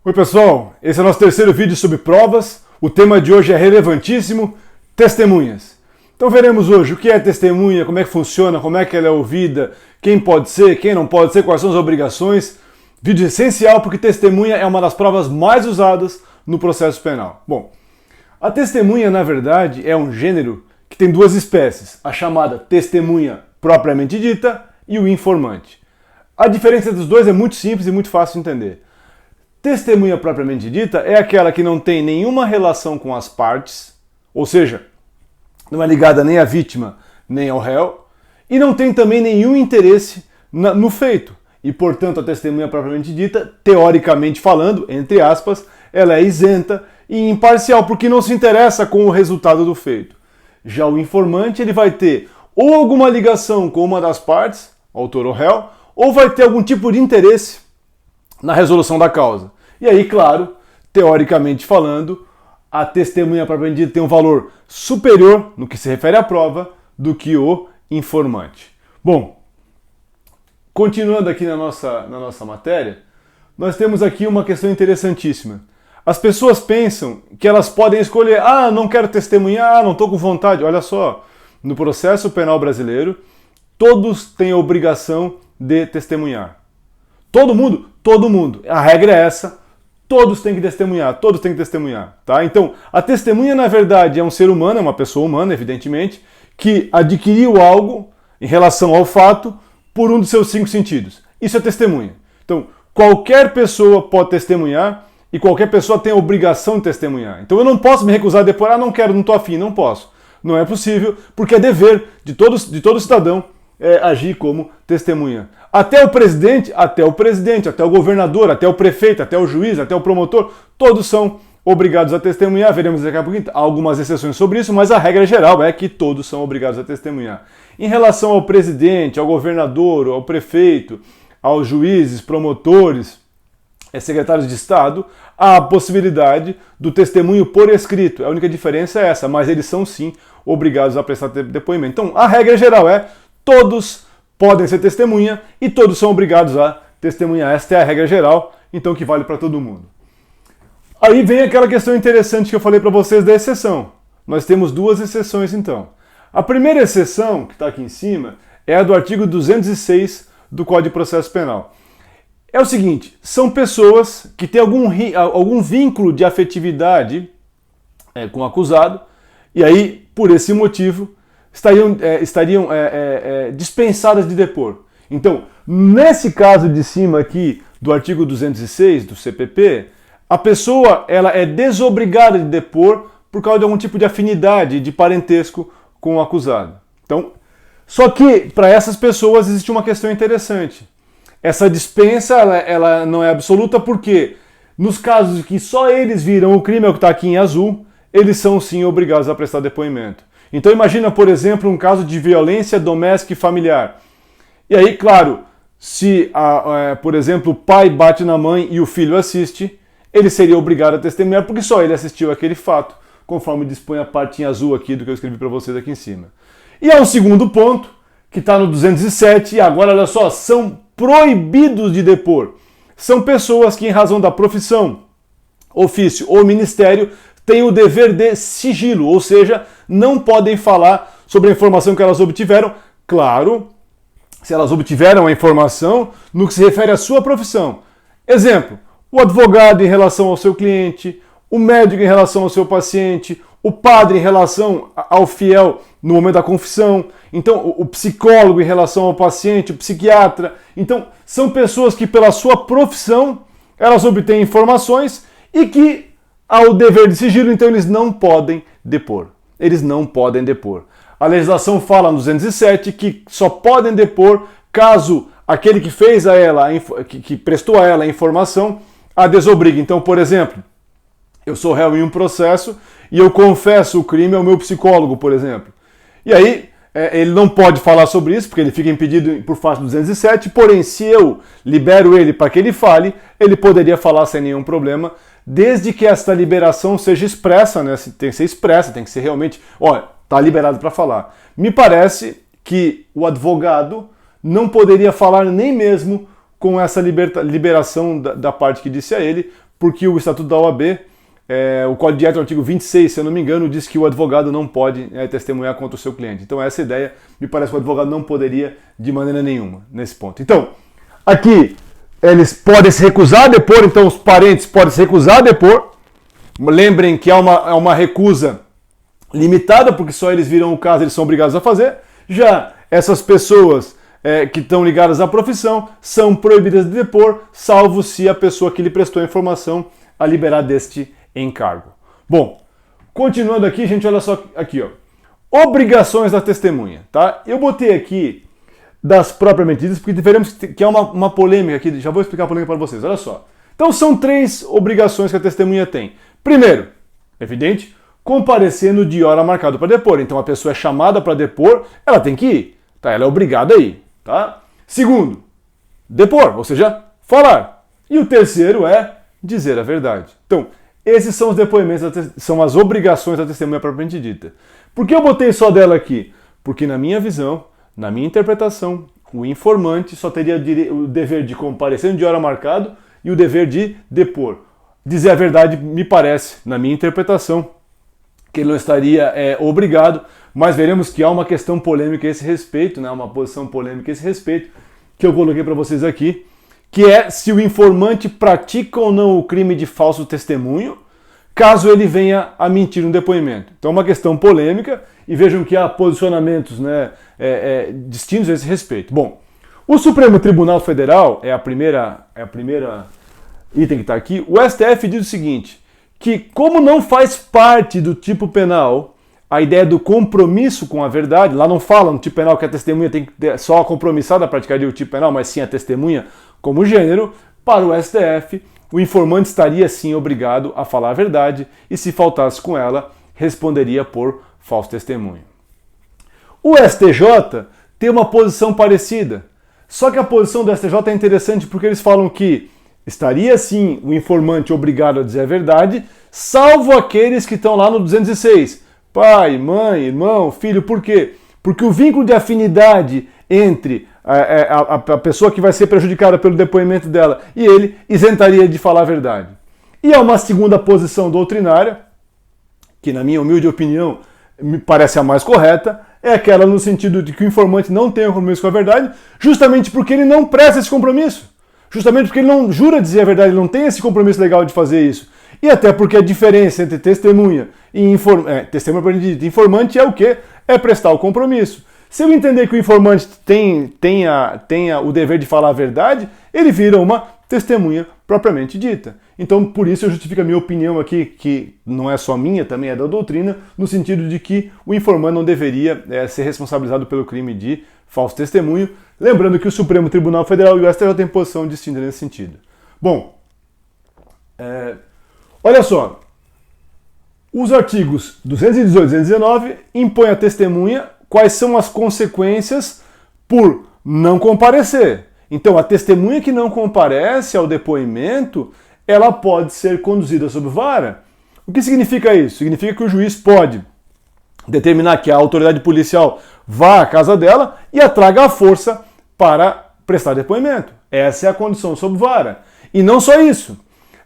Oi pessoal, esse é o nosso terceiro vídeo sobre provas. O tema de hoje é relevantíssimo, testemunhas. Então veremos hoje o que é testemunha, como é que funciona, como é que ela é ouvida, quem pode ser, quem não pode ser, quais são as obrigações. Vídeo essencial porque testemunha é uma das provas mais usadas no processo penal. Bom, a testemunha na verdade é um gênero que tem duas espécies, a chamada testemunha propriamente dita e o informante. A diferença dos dois é muito simples e muito fácil de entender. Testemunha propriamente dita é aquela que não tem nenhuma relação com as partes, ou seja, não é ligada nem à vítima nem ao réu, e não tem também nenhum interesse no feito. E, portanto, a testemunha propriamente dita, teoricamente falando, entre aspas, ela é isenta e imparcial, porque não se interessa com o resultado do feito. Já o informante, ele vai ter ou alguma ligação com uma das partes, autor ou réu, ou vai ter algum tipo de interesse na resolução da causa. E aí, claro, teoricamente falando, a testemunha propriamente dita tem um valor superior, no que se refere à prova, do que o informante. Bom, continuando aqui na nossa matéria, nós temos aqui uma questão interessantíssima. As pessoas pensam que elas podem escolher, não quero testemunhar, não estou com vontade. Olha só, no processo penal brasileiro, todos têm a obrigação de testemunhar. Todo mundo. A regra é essa, todos têm que testemunhar, tá? Então, a testemunha, na verdade, é um ser humano, é uma pessoa humana, evidentemente, que adquiriu algo em relação ao fato por um dos seus 5 sentidos. Isso é testemunha. Então, qualquer pessoa pode testemunhar e qualquer pessoa tem a obrigação de testemunhar. Então, eu não posso me recusar a depor, não quero, não estou afim, não posso. Não é possível, porque é dever de todo cidadão agir como testemunha. Até o presidente, até o governador, até o prefeito, até o juiz, até o promotor, todos são obrigados a testemunhar. Veremos daqui a pouquinho algumas exceções sobre isso, mas a regra geral é que todos são obrigados a testemunhar. Em relação ao presidente, ao governador, ao prefeito, aos juízes, promotores, secretários de Estado, há a possibilidade do testemunho por escrito. A única diferença é essa, mas eles são sim obrigados a prestar depoimento. Então, a regra geral é todos podem ser testemunha e todos são obrigados a testemunhar. Esta é a regra geral, então que vale para todo mundo. Aí vem aquela questão interessante que eu falei para vocês da exceção. Nós temos duas exceções então. A primeira exceção, que está aqui em cima, é a do artigo 206 do Código de Processo Penal. É o seguinte, são pessoas que têm algum vínculo de afetividade com o acusado, e aí, por esse motivo, estariam dispensadas de depor. Então, nesse caso de cima aqui do artigo 206 do CPP, a pessoa ela é desobrigada de depor por causa de algum tipo de afinidade, de parentesco com o acusado. Então, só que para essas pessoas existe uma questão interessante. Essa dispensa ela não é absoluta porque nos casos que só eles viram o crime, é o que está aqui em azul, eles são sim obrigados a prestar depoimento. Então imagina, por exemplo, um caso de violência doméstica e familiar. E aí, claro, se, por exemplo, o pai bate na mãe e o filho assiste, ele seria obrigado a testemunhar porque só ele assistiu aquele fato, conforme dispõe a parte em azul aqui do que eu escrevi para vocês aqui em cima. E há um segundo ponto, que está no 207, e agora, olha só, são proibidos de depor. São pessoas que, em razão da profissão, ofício ou ministério, têm o dever de sigilo, ou seja, não podem falar sobre a informação que elas obtiveram, claro, se elas obtiveram a informação no que se refere à sua profissão. Exemplo, o advogado em relação ao seu cliente, o médico em relação ao seu paciente, o padre em relação ao fiel no momento da confissão, então o psicólogo em relação ao paciente, o psiquiatra. Então, são pessoas que pela sua profissão, elas obtêm informações e que ao dever de sigilo, então eles não podem depor. Eles não podem depor. A legislação fala no 207 que só podem depor caso aquele que fez a ela, que prestou a ela a informação, a desobrigue. Então, por exemplo, eu sou réu em um processo e eu confesso o crime ao meu psicólogo, por exemplo. E aí, ele não pode falar sobre isso, porque ele fica impedido por face do 207, porém, se eu libero ele para que ele fale, ele poderia falar sem nenhum problema, desde que esta liberação seja expressa, né? Tem que ser expressa, tem que ser realmente, está liberado para falar. Me parece que o advogado não poderia falar nem mesmo com essa liberação da parte que disse a ele, porque o Estatuto da OAB, o Código de Ética, artigo 26, se eu não me engano, diz que o advogado não pode testemunhar contra o seu cliente. Então essa ideia, me parece que o advogado não poderia de maneira nenhuma nesse ponto. Então, aqui, eles podem se recusar a depor, então os parentes podem se recusar a depor. Lembrem que há uma recusa limitada, porque só eles viram o caso, eles são obrigados a fazer. Já essas pessoas que estão ligadas à profissão são proibidas de depor, salvo se a pessoa que lhe prestou a informação a liberar deste encargo. Bom, continuando aqui, gente, olha só aqui, ó. Obrigações da testemunha, tá? Eu botei aqui das propriamente ditas, porque veremos que é uma polêmica aqui, já vou explicar a polêmica para vocês, olha só. Então são 3 obrigações que a testemunha tem. Primeiro, evidente, comparecer no dia e hora marcado para depor. Então a pessoa é chamada para depor, ela tem que ir, tá? Ela é obrigada a ir, tá? Segundo, depor, ou seja, falar. E o terceiro é dizer a verdade. Então, esses são os depoimentos, são as obrigações da testemunha propriamente dita. Por que eu botei só dela aqui? Porque na minha visão, na minha interpretação, o informante só teria o dever de comparecer no dia e hora marcado e o dever de depor. Dizer a verdade me parece, na minha interpretação, que ele não estaria obrigado, mas veremos que há uma questão polêmica a esse respeito, né, uma posição polêmica a esse respeito, que eu coloquei para vocês aqui, que é se o informante pratica ou não o crime de falso testemunho, caso ele venha a mentir no depoimento. Então é uma questão polêmica e vejam que há posicionamentos, né, distintos a esse respeito. Bom, o Supremo Tribunal Federal, é a primeira item que está aqui, o STF diz o seguinte, que como não faz parte do tipo penal a ideia do compromisso com a verdade, lá não fala no tipo penal que a testemunha tem que ter só a compromissada praticaria o tipo penal, mas sim a testemunha como gênero, para o STF, o informante estaria sim obrigado a falar a verdade e se faltasse com ela, responderia por falso testemunho. O STJ tem uma posição parecida, só que a posição do STJ é interessante porque eles falam que estaria sim o informante obrigado a dizer a verdade, salvo aqueles que estão lá no 206. Pai, mãe, irmão, filho, por quê? Porque o vínculo de afinidade entre a pessoa que vai ser prejudicada pelo depoimento dela e ele isentaria de falar a verdade. E há uma segunda posição doutrinária, que na minha humilde opinião me parece a mais correta, é aquela no sentido de que o informante não tem um compromisso com a verdade, justamente porque ele não presta esse compromisso. Justamente porque ele não jura dizer a verdade, ele não tem esse compromisso legal de fazer isso. E até porque a diferença entre testemunha e informante é o quê? É prestar o compromisso. Se eu entender que o informante tenha o dever de falar a verdade, ele vira uma testemunha propriamente dita. Então, por isso eu justifico a minha opinião aqui, que não é só minha, também é da doutrina, no sentido de que o informante não deveria ser responsabilizado pelo crime de falso testemunho. Lembrando que o Supremo Tribunal Federal e o STJ têm posição distinta nesse sentido. Bom, olha só, os artigos 218 e 219 impõem à testemunha quais são as consequências por não comparecer. Então, a testemunha que não comparece ao depoimento, ela pode ser conduzida sob vara. O que significa isso? Significa que o juiz pode determinar que a autoridade policial vá à casa dela e a traga à força para prestar depoimento. Essa é a condição sob vara. E não só isso.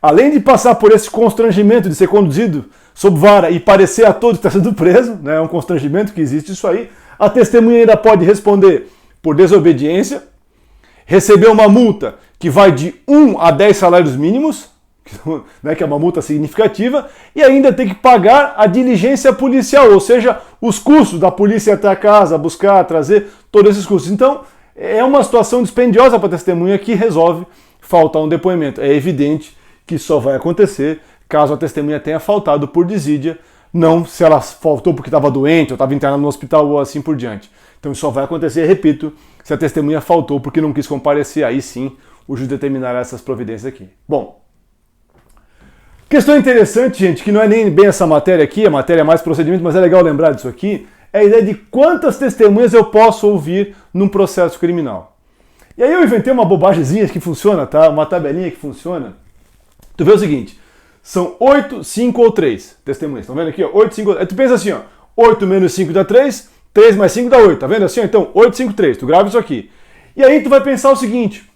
Além de passar por esse constrangimento de ser conduzido sob vara e parecer a todos que está sendo preso, né, é um constrangimento que existe isso aí, a testemunha ainda pode responder por desobediência, receber uma multa que vai de 1 a 10 salários mínimos, né, que é uma multa significativa, e ainda tem que pagar a diligência policial, ou seja, os custos da polícia até a casa, buscar, trazer, todos esses custos. Então, é uma situação dispendiosa para a testemunha que resolve faltar um depoimento. É evidente que só vai acontecer caso a testemunha tenha faltado por desídia, não se ela faltou porque estava doente ou estava internada no hospital ou assim por diante. Então isso só vai acontecer, repito, se a testemunha faltou porque não quis comparecer, aí sim o juiz determinará essas providências aqui. Bom, questão interessante, gente, que não é nem bem essa matéria aqui, a matéria é mais procedimento, mas é legal lembrar disso aqui, é a ideia de quantas testemunhas eu posso ouvir num processo criminal. E aí eu inventei uma bobagemzinha que funciona, tá? Uma tabelinha que funciona. Tu vê o seguinte, são 8, 5 ou 3 testemunhas. Estão vendo aqui? Ó, 8, 5, aí tu pensa assim, ó, 8 menos 5 dá 3, 3 mais 5 dá 8. Tá vendo assim? Ó? Então, 8, 5, 3. Tu grava isso aqui. E aí tu vai pensar o seguinte,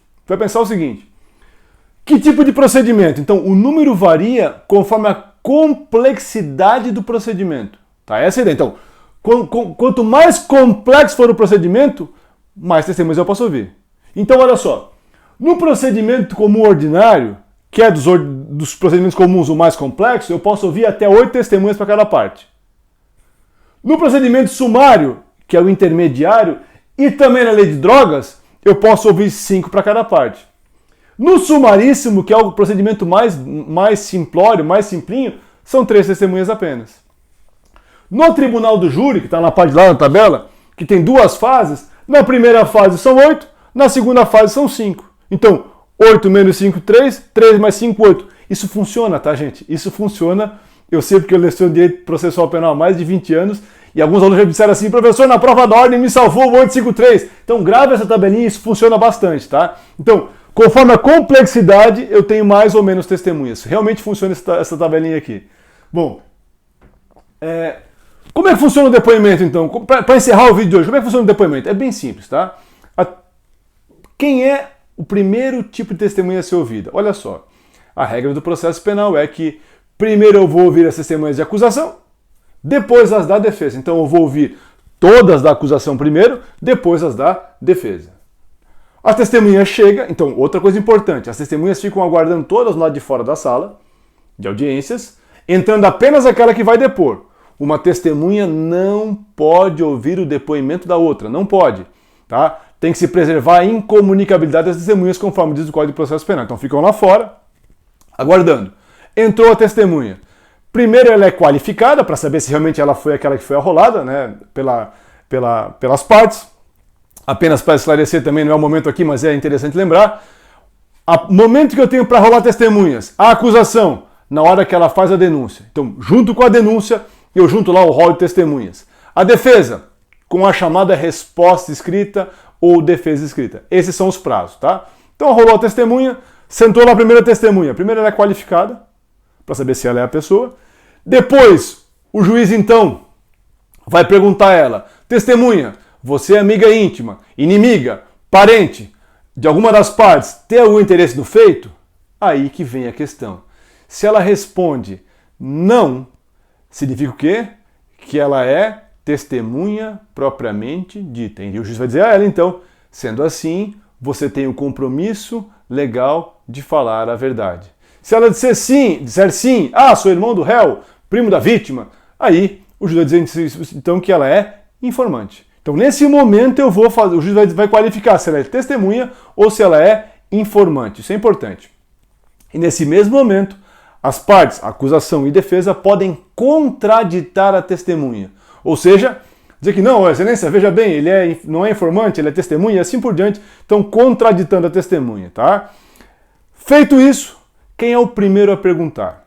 Que tipo de procedimento? Então, o número varia conforme a complexidade do procedimento. Tá? Essa é a ideia. Então, quanto mais complexo for o procedimento, mais testemunhas eu posso ouvir. Então, olha só. No procedimento comum ordinário, que é dos procedimentos comuns o mais complexo, eu posso ouvir até 8 testemunhas para cada parte. No procedimento sumário, que é o intermediário, e também na lei de drogas, eu posso ouvir 5 para cada parte. No sumaríssimo, que é o procedimento mais simplório, mais simplinho, são 3 testemunhas apenas. No tribunal do júri, que está na parte de lá na tabela, que tem 2 fases, na primeira fase são 8, na segunda fase são 5. Então, 8 menos 5, 3, 3 mais 5, 8. Isso funciona, tá, gente? Isso funciona. Eu sei porque eu leciono direito processual penal há mais de 20 anos e alguns alunos já disseram assim, professor, na prova da ordem me salvou o 853. Então, grave essa tabelinha, isso funciona bastante, tá? Então, conforme a complexidade, eu tenho mais ou menos testemunhas. Realmente funciona essa tabelinha aqui. Bom, como é que funciona o depoimento, então? Para encerrar o vídeo de hoje, como é que funciona o depoimento? É bem simples, tá? Quem é o primeiro tipo de testemunha a ser ouvida? Olha só, a regra do processo penal é que primeiro eu vou ouvir as testemunhas de acusação, depois as da defesa. Então eu vou ouvir todas da acusação primeiro, depois as da defesa. A testemunha chega, então outra coisa importante, as testemunhas ficam aguardando todas lá de fora da sala de audiências, entrando apenas aquela que vai depor. Uma testemunha não pode ouvir o depoimento da outra, não pode, tá? Tem que se preservar a incomunicabilidade das testemunhas conforme diz o Código de Processo Penal. Então ficam lá fora, aguardando. Entrou a testemunha. Primeiro ela é qualificada para saber se realmente ela foi aquela que foi arrolada, né, pelas partes. Apenas para esclarecer também, não é o momento aqui, mas é interessante lembrar. O momento que eu tenho para rolar testemunhas, a acusação, na hora que ela faz a denúncia. Então, junto com a denúncia, eu junto lá o rol de testemunhas. A defesa, com a chamada resposta escrita ou defesa escrita. Esses são os prazos, tá? Então rolou a testemunha, sentou lá a primeira testemunha. Primeiro ela é qualificada, para saber se ela é a pessoa. Depois, o juiz então vai perguntar a ela, testemunha, você é amiga íntima, inimiga, parente de alguma das partes, tem algum interesse no feito? Aí que vem a questão. Se ela responde não, significa o quê? Que ela é testemunha propriamente dita. E o juiz vai dizer a ela, então, sendo assim, você tem o compromisso legal de falar a verdade. Se ela disser sim, sou irmão do réu, primo da vítima, aí o juiz vai dizer então que ela é informante. Então, nesse momento, o juiz vai qualificar se ela é testemunha ou se ela é informante. Isso é importante. E nesse mesmo momento, as partes, acusação e defesa, podem contraditar a testemunha. Ou seja, dizer que não, excelência, veja bem, ele não é informante, ele é testemunha e assim por diante. Então, contraditando a testemunha, tá? Feito isso, quem é o primeiro a perguntar?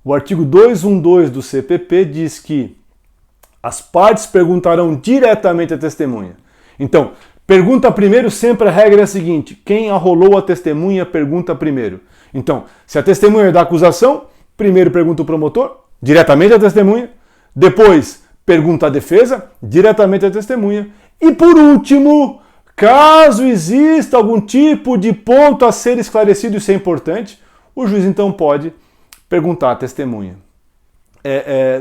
O artigo 212 do CPP diz que as partes perguntarão diretamente à testemunha. Então, pergunta primeiro, sempre a regra é a seguinte, quem arrolou a testemunha pergunta primeiro. Então, se a testemunha é da acusação, primeiro pergunta o promotor, diretamente à testemunha, depois pergunta a defesa, diretamente à testemunha, e por último, caso exista algum tipo de ponto a ser esclarecido, isso é importante, o juiz então pode perguntar à testemunha.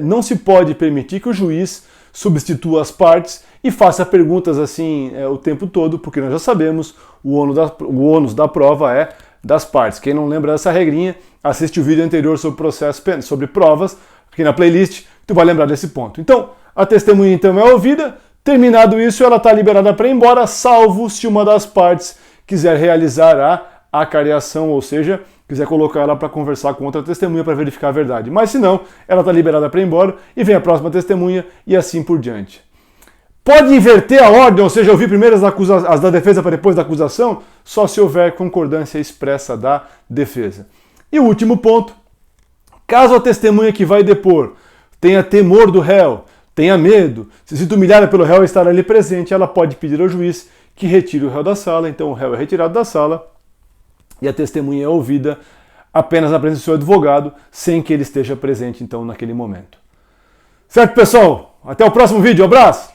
Não se pode permitir que o juiz substitua as partes e faça perguntas assim o tempo todo, porque nós já sabemos, o ônus da prova é das partes. Quem não lembra dessa regrinha, assiste o vídeo anterior sobre provas, aqui na playlist, tu vai lembrar desse ponto. Então, a testemunha então é ouvida, terminado isso, ela está liberada para ir embora, salvo se uma das partes quiser realizar a acareação, ou seja, quiser colocar ela para conversar com outra testemunha para verificar a verdade. Mas se não, ela está liberada para ir embora e vem a próxima testemunha e assim por diante. Pode inverter a ordem, ou seja, ouvir primeiro as da defesa para depois da acusação, só se houver concordância expressa da defesa. E o último ponto, caso a testemunha que vai depor tenha temor do réu, tenha medo, se sinta humilhada pelo réu estar ali presente, ela pode pedir ao juiz que retire o réu da sala, então o réu é retirado da sala e a testemunha é ouvida apenas na presença do seu advogado, sem que ele esteja presente então naquele momento. Certo, pessoal? Até o próximo vídeo, abraço!